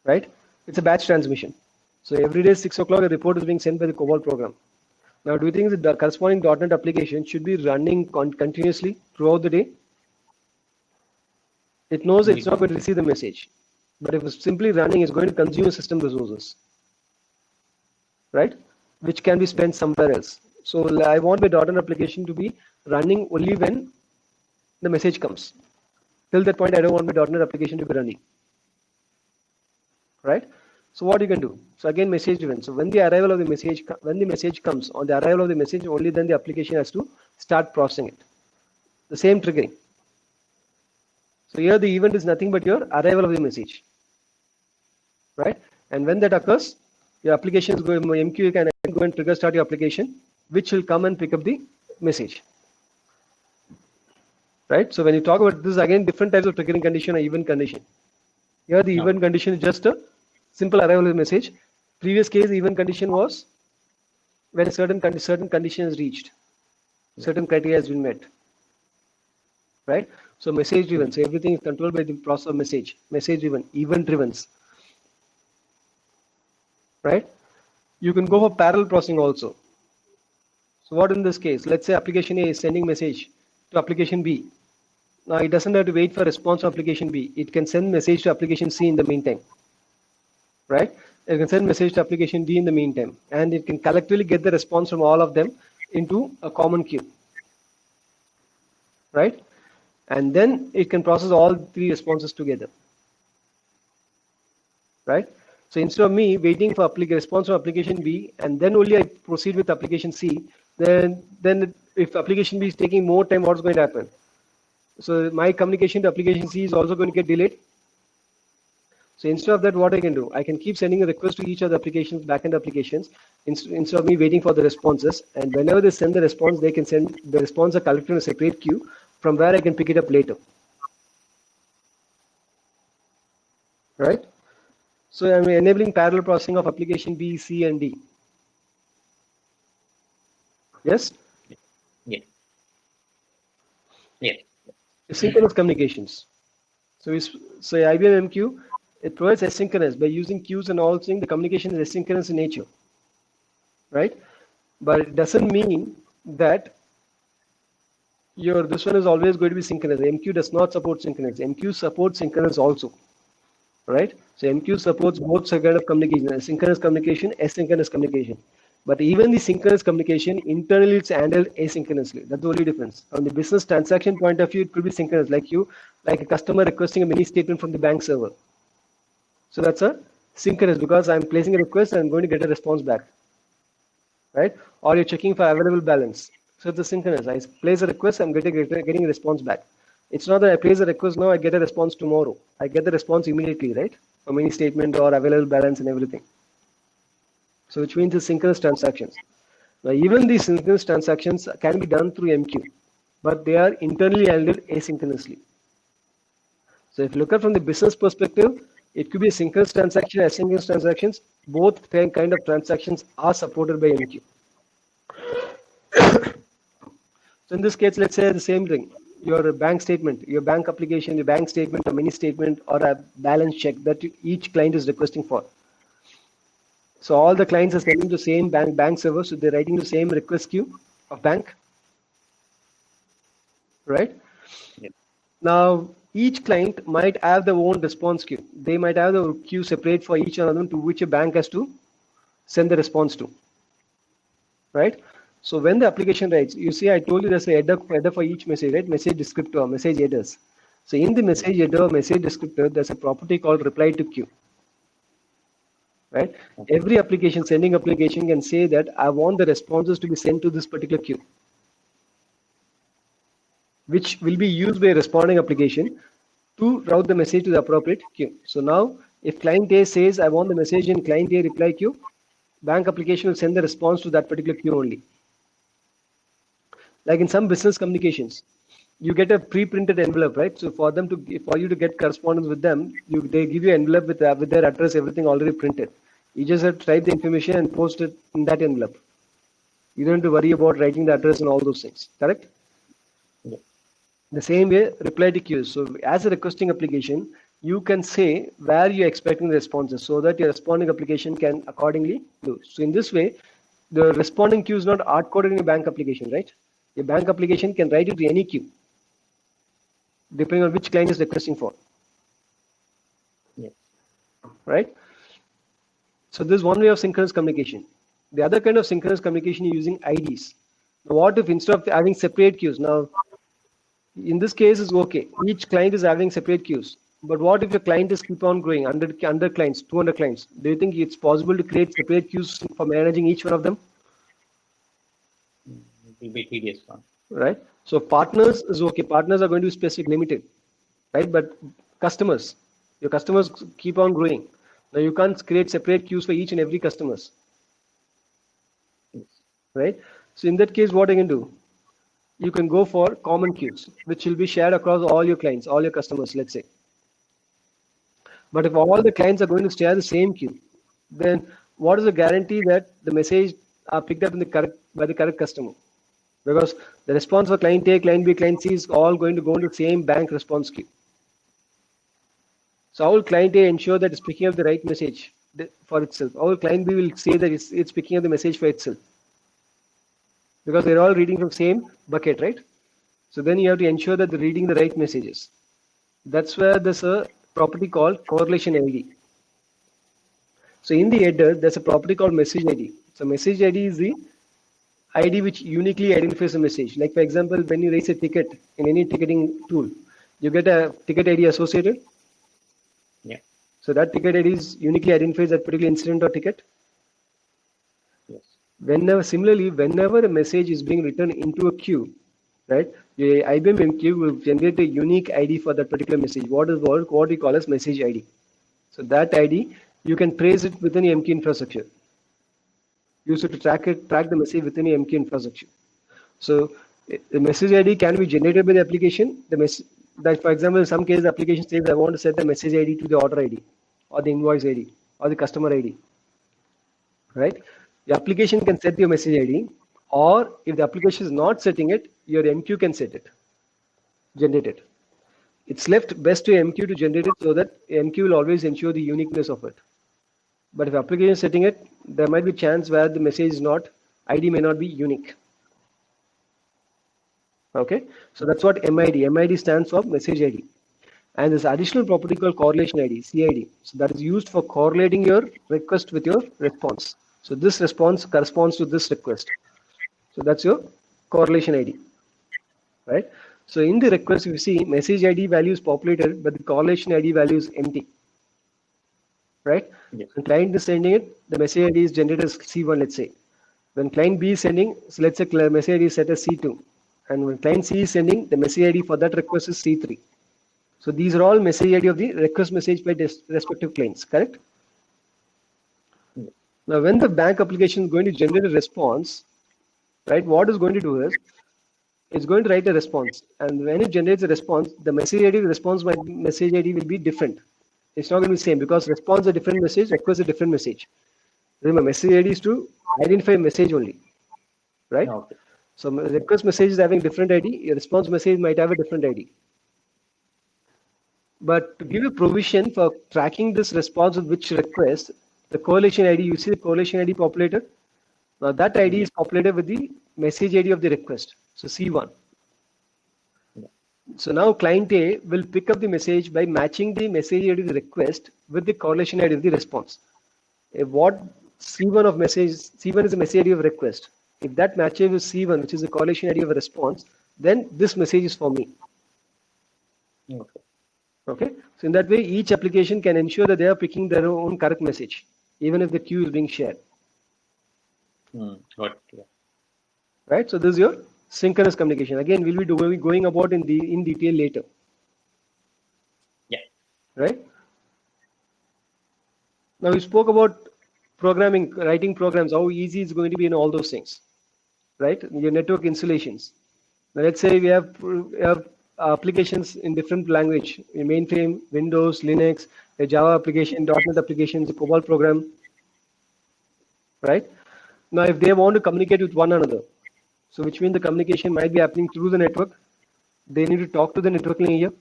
right? It's a batch transmission. So every day 6 o'clock, a report is being sent by the COBOL program. Now, do you think the corresponding .NET application should be running continuously throughout the day? It knows it's not going to receive the message, but if it's simply running, it's going to consume system resources, right? Which can be spent somewhere else. So I want my .NET application to be running only when the message comes. Till that point, I don't want my .NET application to be running, right? So what you can do? So again, message driven. So when the arrival of the message, when the message comes, on the arrival of the message, only then the application has to start processing it. The same triggering. So here the event is nothing but your arrival of the message, right? And when that occurs, your application is going, MQ can go and trigger start your application, which will come and pick up the message, right? So when you talk about this, again, different types of triggering condition or event condition. Here the event condition is just a simple arrival of the message. Previous case, the event condition was when a certain condition is reached, certain criteria has been met, right? So message driven. So everything is controlled by the process of message driven, event driven, right? You can go for parallel processing also. So what in this case? Let's say application A is sending message to application B. Now it doesn't have to wait for response to application B. It can send message to application C in the meantime, right? It can send message to application D in the meantime, and it can collectively get the response from all of them into a common queue, right? And then it can process all 3 responses together, right? So instead of me waiting for response from application B and then only I proceed with application C, then if application B is taking more time, what's going to happen? So my communication to application C is also going to get delayed. So instead of that, what I can do, I can keep sending a request to each of the applications, backend applications, instead of me waiting for the responses. And whenever they send the response, they can send the response are collected in a separate queue from where I can pick it up later, right? So I'm enabling parallel processing of application B, C, and D. Yes? Yeah. Yeah. Asynchronous communications. So IBM MQ, it provides asynchronous by using queues and all things. The communication is asynchronous in nature, right? But it doesn't mean that this one is always going to be synchronous. MQ does not support synchronous. MQ supports synchronous also, right? So MQ supports both kind of communication: synchronous communication, asynchronous communication. But even the synchronous communication, internally it's handled asynchronously. That's the only difference. On the business transaction point of view, it could be synchronous, like a customer requesting a mini statement from the bank server. So that's a synchronous because I'm placing a request and I'm going to get a response back, right? Or you're checking for available balance. So it's a synchronous. I place a request, I'm getting a response back. It's not that I place a request now, I get a response tomorrow. I get the response immediately, right? For mini statement or available balance and everything. So which means it's synchronous transactions. Now even these synchronous transactions can be done through MQ, but they are internally handled asynchronously. So if you look at from the business perspective, it could be a synchronous transaction, asynchronous transactions. Both kind of transactions are supported by MQ. So in this case, let's say the same thing. Your bank statement, your bank application, your bank statement, a mini statement, or a balance check that each client is requesting for. So all the clients are sending the same bank server, so they're writing the same request queue of bank, right? Yeah. Now each client might have their own response queue. They might have the queue separate for each one of them to which a bank has to send the response to, right? So when the application writes, you see, I told you there's a header for each message, right? Message descriptor, message headers. So in the message header, message descriptor, there's a property called reply to queue. Right? Okay. Every application, sending application can say that I want the responses to be sent to this particular queue, which will be used by a responding application to route the message to the appropriate queue. So now, if client A says I want the message in client A reply queue, bank application will send the response to that particular queue only. Like in some business communications, you get a pre-printed envelope, right? So for you to get correspondence with them, they give you an envelope with their address, everything already printed. You just have to type the information and post it in that envelope. You don't have to worry about writing the address and all those things, correct? Yeah. The same way, reply to queues. So as a requesting application, you can say where you're expecting the responses so that your responding application can accordingly do. So in this way, the responding queue is not hard-coded in your bank application, right? Your bank application can write it to any queue, depending on which client is requesting for. Yeah. Right? So this is one way of synchronous communication. The other kind of synchronous communication is using IDs. Now what if instead of having separate queues, now in this case is okay. Each client is having separate queues. But what if your client is keep on growing, 100 clients, 200 clients? Do you think it's possible to create separate queues for managing each one of them? It will be tedious one. Right? So partners is okay. Partners are going to be specific, limited, right? But customers, your customers keep on growing. Now you can't create separate queues for each and every customers, Yes. right? So in that case, what I can do? You can go for common queues, which will be shared across all your clients, all your customers, let's say. But if all the clients are going to share the same queue, then what is the guarantee that the message are picked up by the correct customer? Because the response for client A, client B, client C is all going to go into the same bank response queue. So our client A ensure that it's picking up the right message for itself. Our client B will say that it's picking up the message for itself. Because they're all reading from same bucket, right? So then you have to ensure that they're reading the right messages. That's where there's a property called correlation ID. So in the header, there's a property called message ID. So message ID is the ID which uniquely identifies a message. Like for example, when you raise a ticket in any ticketing tool, you get a ticket ID associated. Yeah. So that ticket ID is uniquely identifies that particular incident or ticket. Yes. Similarly, whenever a message is being written into a queue, right, your IBM MQ will generate a unique ID for that particular message. What we call as message ID. So that ID, you can trace it within your MQ infrastructure. Use it to track the message within your MQ infrastructure. So the message ID can be generated by the application. That, for example, in some cases, the application says I want to set the message ID to the order ID or the invoice ID. or the customer ID, right? The application can set your message ID, or if the application is not setting it, your MQ can set it, generate it. It's left best to MQ to generate it so that MQ will always ensure the uniqueness of it. But if application is setting it, there might be a chance where the message is not, ID may not be unique. Okay, so that's what MID. MID stands for message ID. And there's additional property called correlation ID, CID. So that is used for correlating your request with your response. So this response corresponds to this request. So that's your correlation ID, right? So in the request, you see message ID value is populated, but the correlation ID value is empty, right? Yes. When client is sending it, the message ID is generated as C1, let's say. When client B is sending, so let's say message ID is set as C2. And when client C is sending, the message ID for that request is C3. So these are all message ID of the request message by respective clients, correct? Yes. Now, when the bank application is going to generate a response, right, what it's going to do is, it's going to write a response. And when it generates a response, the message ID, the response by message ID will be different. It's not going to be the same because response is a different message, request is a different message. Remember, message ID is to identify message only, right? Okay. So request message is having different ID, your response message might have a different ID. But to give you provision for tracking this response of which request, the correlation ID, you see the correlation ID populated? Now that ID is populated with the message ID of the request. So C1. Yeah. So now client A will pick up the message by matching the message ID of the request with the correlation ID of the response. If what C1 of message, C1 is the message ID of request. If that matches with C1, which is the correlation ID of a response, then this message is for me. Okay. Okay. So in that way, each application can ensure that they are picking their own correct message, even if the queue is being shared. Got it. Yeah. Right. So this is your synchronous communication. Again, we'll be going about in detail later. Yeah. Right. Now we spoke about programming, writing programs, how easy it's going to be in all those things. Right. Your network installations. Now let's say we have applications in different language, mainframe, Windows, Linux, a Java application, .NET applications, a COBOL program, right? Now, if they want to communicate with one another, so which means the communication might be happening through the network, they need to talk to the networking layer.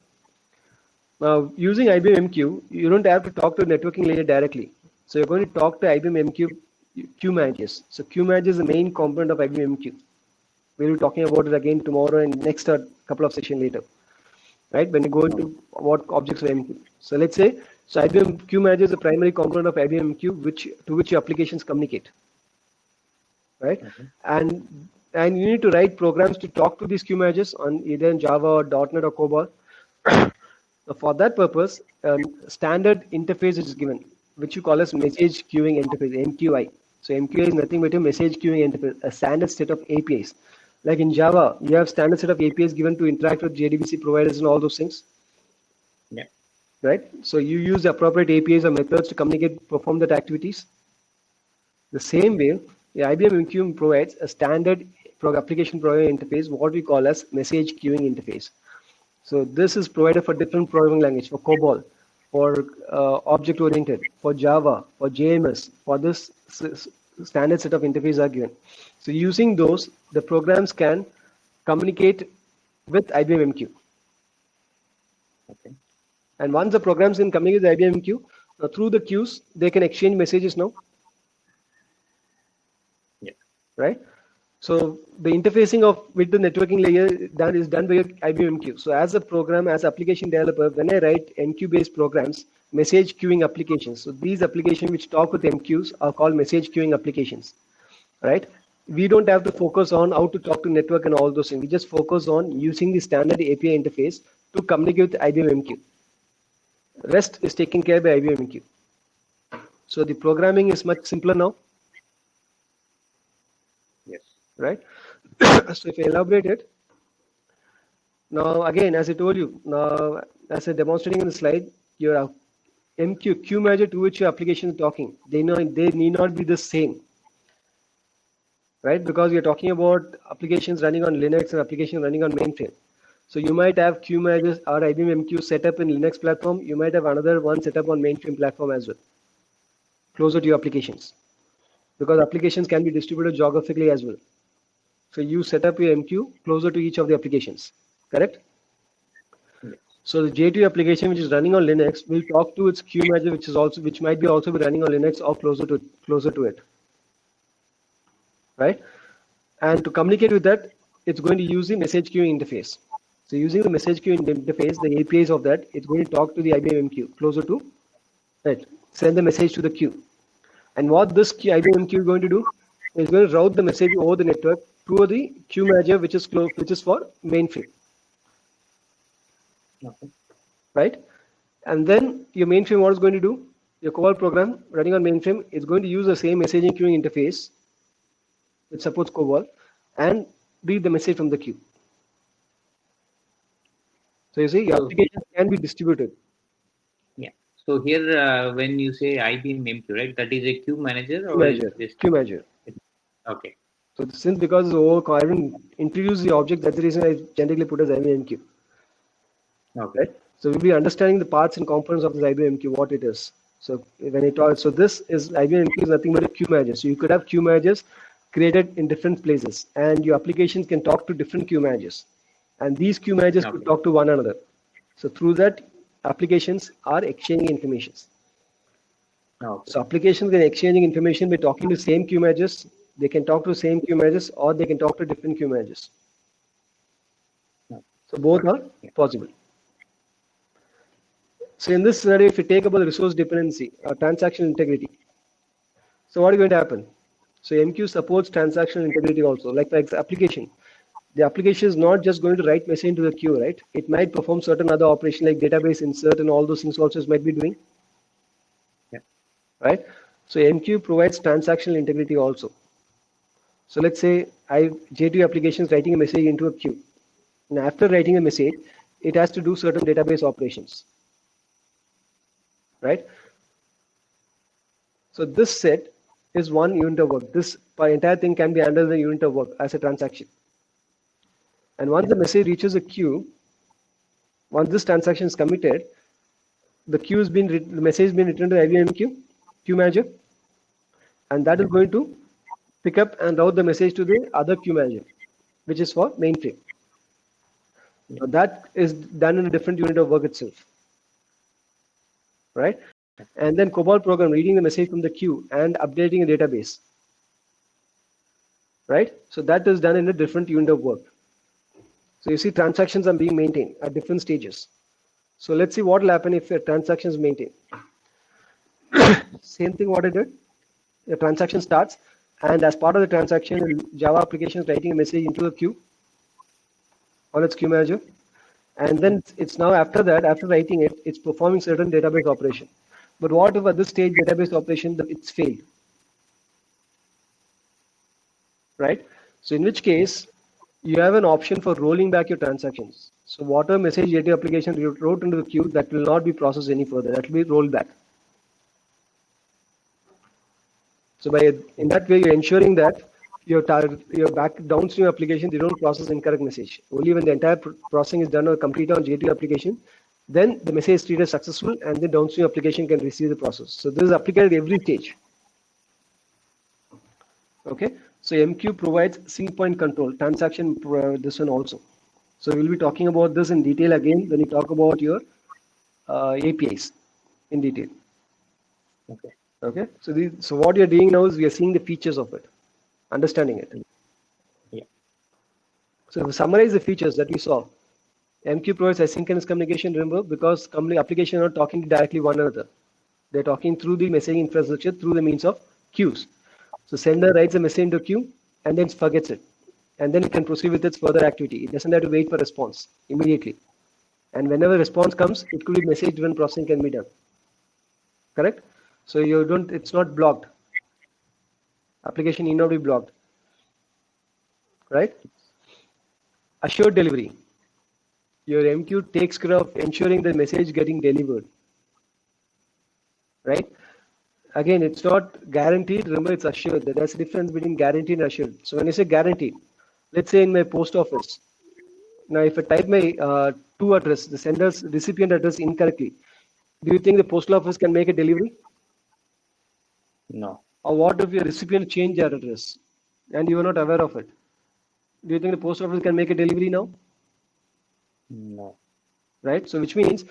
Now, using IBM MQ, you don't have to talk to the networking layer directly. So you're going to talk to IBM MQ queue managers. So queue manager is the main component of IBM MQ. We'll be talking about it again tomorrow and next couple of sessions later, right? When you go into what objects are MQ. So let's say, so IBM Queue Manager is the primary component of IBM MQ, to which your applications communicate, right? And you need to write programs to talk to these queue managers on either in Java or .NET or COBOL. For that purpose, standard interface is given, which you call as message queuing interface, MQI. So MQI is nothing but a message queuing interface, a standard set of APIs. Like in Java, you have standard set of APIs given to interact with JDBC providers and all those things. Yeah. Right. So you use the appropriate APIs or methods to communicate, perform that activities. The same way, the IBM MQ provides a standard application provider interface, what we call as message queuing interface. So this is provided for different programming language, for COBOL, for object-oriented, for Java, for JMS, for this standard set of interfaces are given. So using those, the programs can communicate with IBM MQ. Okay. And once the programs can communicate with IBM MQ, through the queues, they can exchange messages now. Yeah. Right? So the interfacing with the networking layer is done by IBM MQ. So as a program, as application developer, when I write MQ-based programs, message queuing applications. So these applications which talk with MQs are called message queuing applications, right? We don't have to focus on how to talk to network and all those things. We just focus on using the standard API interface to communicate with IBM MQ. Rest is taken care by IBM MQ. So the programming is much simpler now. Yes. Right? So if I elaborate it, now again, as I told you, now as I demonstrating in the slide, your MQ, queue manager to which your application is talking, they need not be the same. Right? Because we are talking about applications running on Linux and applications running on mainframe. So you might have queue managers or IBM MQ set up in Linux platform. You might have another one set up on mainframe platform as well. closer to your applications, because applications can be distributed geographically as well. So you set up your MQ closer to each of the applications, correct? Yes. So the J2 application which is running on Linux will talk to its queue manager, which might be also be running on Linux or closer to it, right? And to communicate with that, it's going to use the message queuing interface. So using the message queuing interface, the APIs of that, it's going to talk to the IBM MQ closer to it, send the message to the queue. And what this IBM MQ is going to do is going to route the message over the network to the queue manager, which is for mainframe, Okay. right? And then your mainframe, what is going to do? Your COBOL program running on mainframe is going to use the same messaging queuing interface, which supports COBOL, and read the message from the queue. So you see, your So- applications can be distributed. Yeah. So here, when you say IBM MQ, right, that is a queue manager or Manager, is this? queue manager. Okay. So since because I haven't introduced the object, that's the reason I generally put as IBM MQ. Okay. Right? So we'll be understanding the parts and components of this IBM MQ, what it is. So when I talk, so this is IBM MQ is nothing but a queue manager. So you could have queue managers created in different places, and your applications can talk to different queue managers, and these queue managers could Okay. talk to one another. So through that, applications are exchanging information. Okay. So applications can exchanging information by talking to same queue managers. They can talk to same queue managers, or they can talk to different queue managers. No. So both are Yeah. possible. So in this scenario, if you take about resource dependency or transaction integrity, so what is going to happen? So MQ supports transactional integrity also, like the application. The application is not just going to write message into the queue, right? It might perform certain other operation like database insert and all those things also it might be doing. Yeah. Right? So MQ provides transactional integrity also. So let's say J2 application is writing a message into a queue. And after writing a message, it has to do certain database operations. Right? So this set is one unit of work. This entire thing can be handled as a unit of work as a transaction. And once the message reaches a queue, once this transaction is committed, the message has been returned to the IBM queue manager, and that is going to pick up and route the message to the other queue manager, which is for mainframe. So that is done in a different unit of work itself, right? And then COBOL program reading the message from the queue and updating a database, right? So that is done in a different unit of work. So you see transactions are being maintained at different stages. So let's see what will happen if a transaction is maintained. Same thing what I did. The transaction starts, and as part of the transaction, Java application is writing a message into the queue on its queue manager. And then it's now after that, after writing it, it's performing certain database operation. But what if at this stage database operation, it's failed? Right? So in which case, you have an option for rolling back your transactions. So whatever message J2 application wrote into the queue, that will not be processed any further. That will be rolled back. So in that way, you're ensuring that your back downstream application, they don't process incorrect message. Only when the entire processing is done or completed on J2 application, then the message is treated successful, and the downstream application can receive the process. So this is applicable at every stage. Okay. So MQ provides sync point control, transaction, this one also. So we'll be talking about this in detail again when we talk about your APIs in detail. Okay. Okay. So what you're doing now is we are seeing the features of it, understanding it. Yeah. So to summarize the features that we saw, MQ provides asynchronous communication, remember, because applications are not talking directly one another. They're talking through the messaging infrastructure through the means of queues. So sender writes a message into a queue and then forgets it. And then it can proceed with its further activity. It doesn't have to wait for response immediately. And whenever response comes, it could be message-driven processing can be done. Correct? So it's not blocked. Application need not be blocked. Right? Assured delivery. Your MQ takes care of ensuring the message getting delivered. Right? Again, it's not guaranteed. Remember, it's assured. There's a difference between guaranteed and assured. So when I say guaranteed, let's say in my post office, now if I type my to address, the sender's recipient address incorrectly, do you think the postal office can make a delivery? No. Or what if your recipient changed their address and you are not aware of it? Do you think the post office can make a delivery now? No. Right? So which means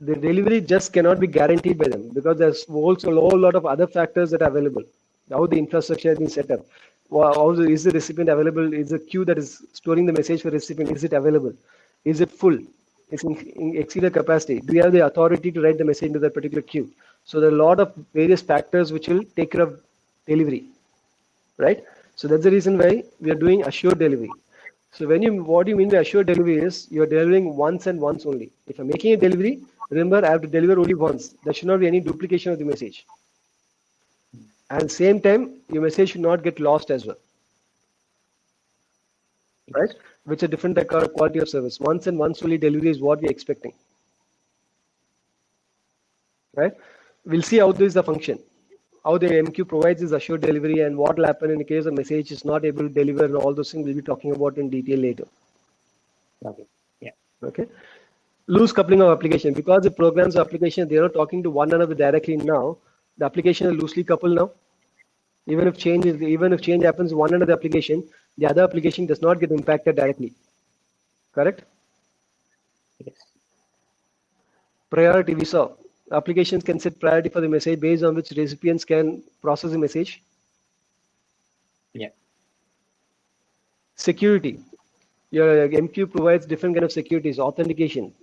the delivery just cannot be guaranteed by them because there's also a whole lot of other factors that are available. How the infrastructure has been set up. Is the recipient available? Is the queue that is storing the message for recipient, is it available? Is it full? Is in exceeded capacity? Do you have the authority to write the message into that particular queue? So there are a lot of various factors which will take care of delivery, right? So that's the reason why we are doing assured delivery. So what you mean by assured delivery is you're delivering once and once only. If I'm making a delivery, remember I have to deliver only once. There should not be any duplication of the message. At the same time, your message should not get lost as well, right? Which is a different quality of service. Once and once only delivery is what we're expecting, right? We'll see how this is the function, how the MQ provides this assured delivery and what will happen in the case a message is not able to deliver, and all those things we'll be talking about in detail later. Okay. Yeah. Okay. Loose coupling of application, because the programs of application, they are not talking to one another directly now. The application is loosely coupled now. Even if change happens in one end of the application, the other application does not get impacted directly. Correct? Yes. Priority, we saw. Applications can set priority for the message based on which recipients can process the message. Yeah. Security. Your MQ provides different kind of securities, authentication,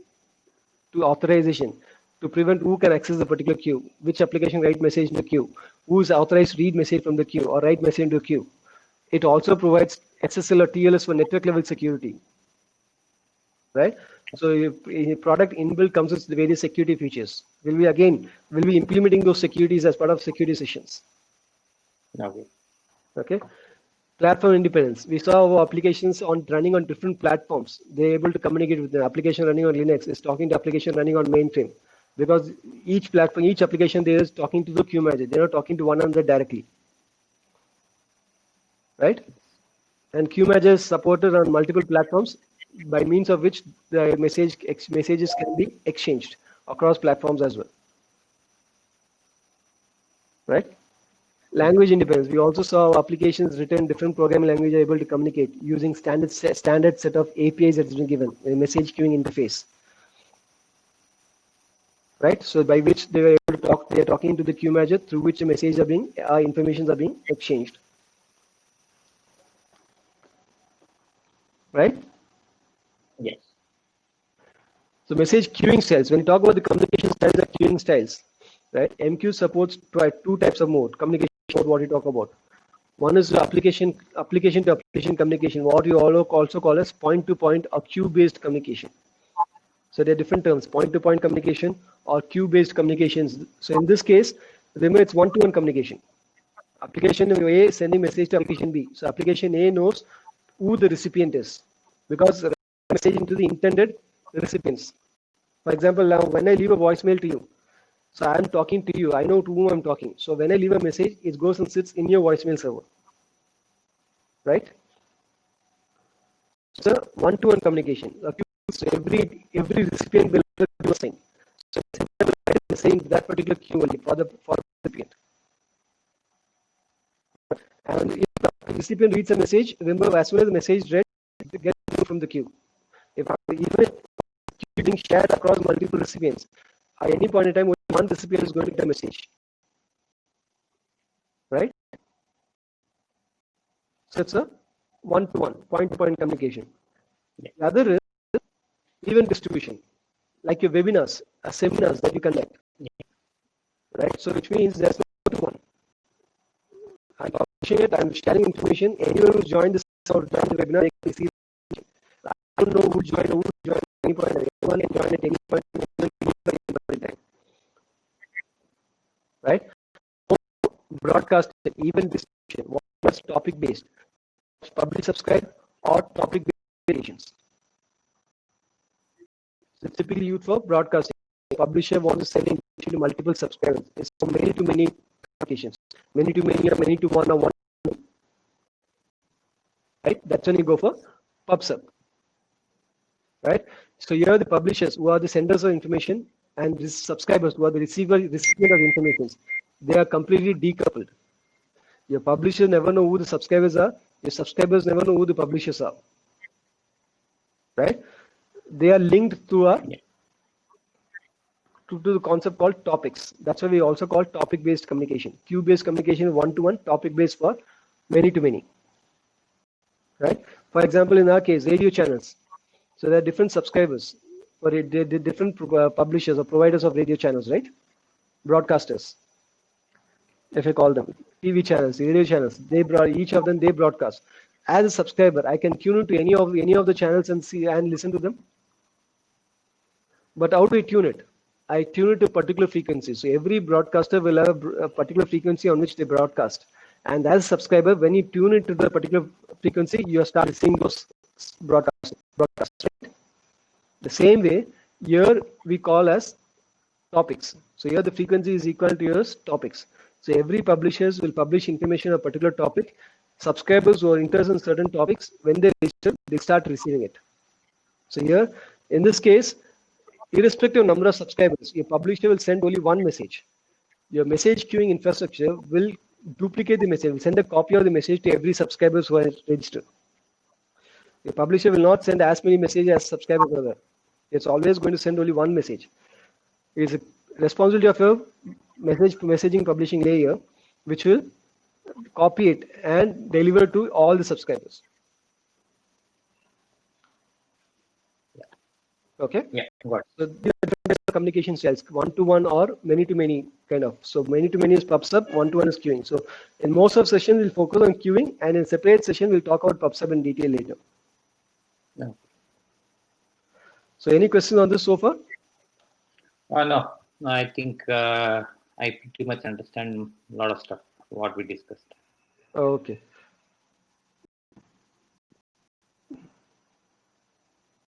to authorization, to prevent who can access the particular queue, which application write message in the queue, who is authorized to read message from the queue or write message into the queue. It also provides SSL or TLS for network level security, right? So a product inbuilt comes with the various security features. We'll be implementing those securities as part of security sessions. Okay. Okay. Platform independence. We saw our applications running on different platforms. They're able to communicate with the application running on Linux is talking to application running on mainframe, because each platform, each application there is talking to the queue manager. They're not talking to one another directly, right? And queue manager is supported on multiple platforms by means of which the messages can be exchanged across platforms as well, right? Language independence. We also saw applications written in different programming language are able to communicate using standard set of APIs that's been given, a message queuing interface, right? So by which they were able to talk, they are talking to the queue manager through which the messages are being, informations are being exchanged, right? Yes. So message queuing styles. When you talk about the communication styles and queuing styles, right? MQ supports two types of mode communication. What you talk about. One is the application to application communication, what you also call as point-to-point or queue-based communication. So there are different terms: point-to-point communication or queue-based communications. So in this case, remember it's one-to-one communication. Application A sending message to application B. So application A knows who the recipient is because message into the intended recipients. For example, now when I leave a voicemail to you, so I'm talking to you, I know to whom I'm talking. So when I leave a message, it goes and sits in your voicemail server, right? So one-to-one communication. So every recipient will do the same. So the same that particular queue only for the recipient. And if the recipient reads a message, remember as soon as the message read, it gets from the queue. Even if being shared across multiple recipients, at any point in time, only one recipient is going to get a message, right? So it's a one-to-one, point-to-point communication. The other is event distribution, like your webinars, seminars that you conduct, right? So which means there's no one. I'm publishing it, I'm sharing information. Anyone who joined this or joined the webinar, they can receive it. I don't know who joined at any point. Anyone can join at any point in time. Right? Broadcast, event distribution, what's topic based, publish subscribe or topic based applications. So it's typically used for broadcasting. A publisher wants to send information to multiple subscribers. It's for many to many applications, many to many or many to one or one. Right? That's when you go for PubSub. Right? So here are the publishers who are the senders of information, and the subscribers who are the recipient of information. they are completely decoupled. Your publishers never know who the subscribers are. Your subscribers never know who the publishers are. Right? They are linked to the concept called topics. That's why we also call topic-based communication. Queue-based communication is one-to-one, topic-based for many-to-many. Right? For example, in our case, radio channels. So there are different subscribers for different publishers or providers of radio channels, right? Broadcasters, if I call them. TV channels, radio channels. Each of them they broadcast. As a subscriber, I can tune into any of the channels and see and listen to them. But how do I tune it? I tune it to a particular frequency. So every broadcaster will have a particular frequency on which they broadcast. And as a subscriber, when you tune into the particular frequency, you start receiving those broadcasts. Right? The same way, here we call as topics. So here the frequency is equal to your topics. So every publishers will publish information on a particular topic. Subscribers who are interested in certain topics, when they register, they start receiving it. So here, in this case, irrespective of number of subscribers, your publisher will send only one message. Your message queuing infrastructure will duplicate the message, will send a copy of the message to every subscribers who are registered. Your publisher will not send as many messages as subscribers are there. It's always going to send only one message. It's a responsibility of your messaging publishing layer, which will copy it and deliver to all the subscribers. Okay? Yeah, got it. So there are different communication styles, one-to-one or many-to-many kind of. So many-to-many is PubSub, one-to-one is queuing. So in most of sessions, we'll focus on queuing, and in separate session, we'll talk about PubSub in detail later. No. So any questions on this so far? No, I think I pretty much understand a lot of stuff, what we discussed. Okay.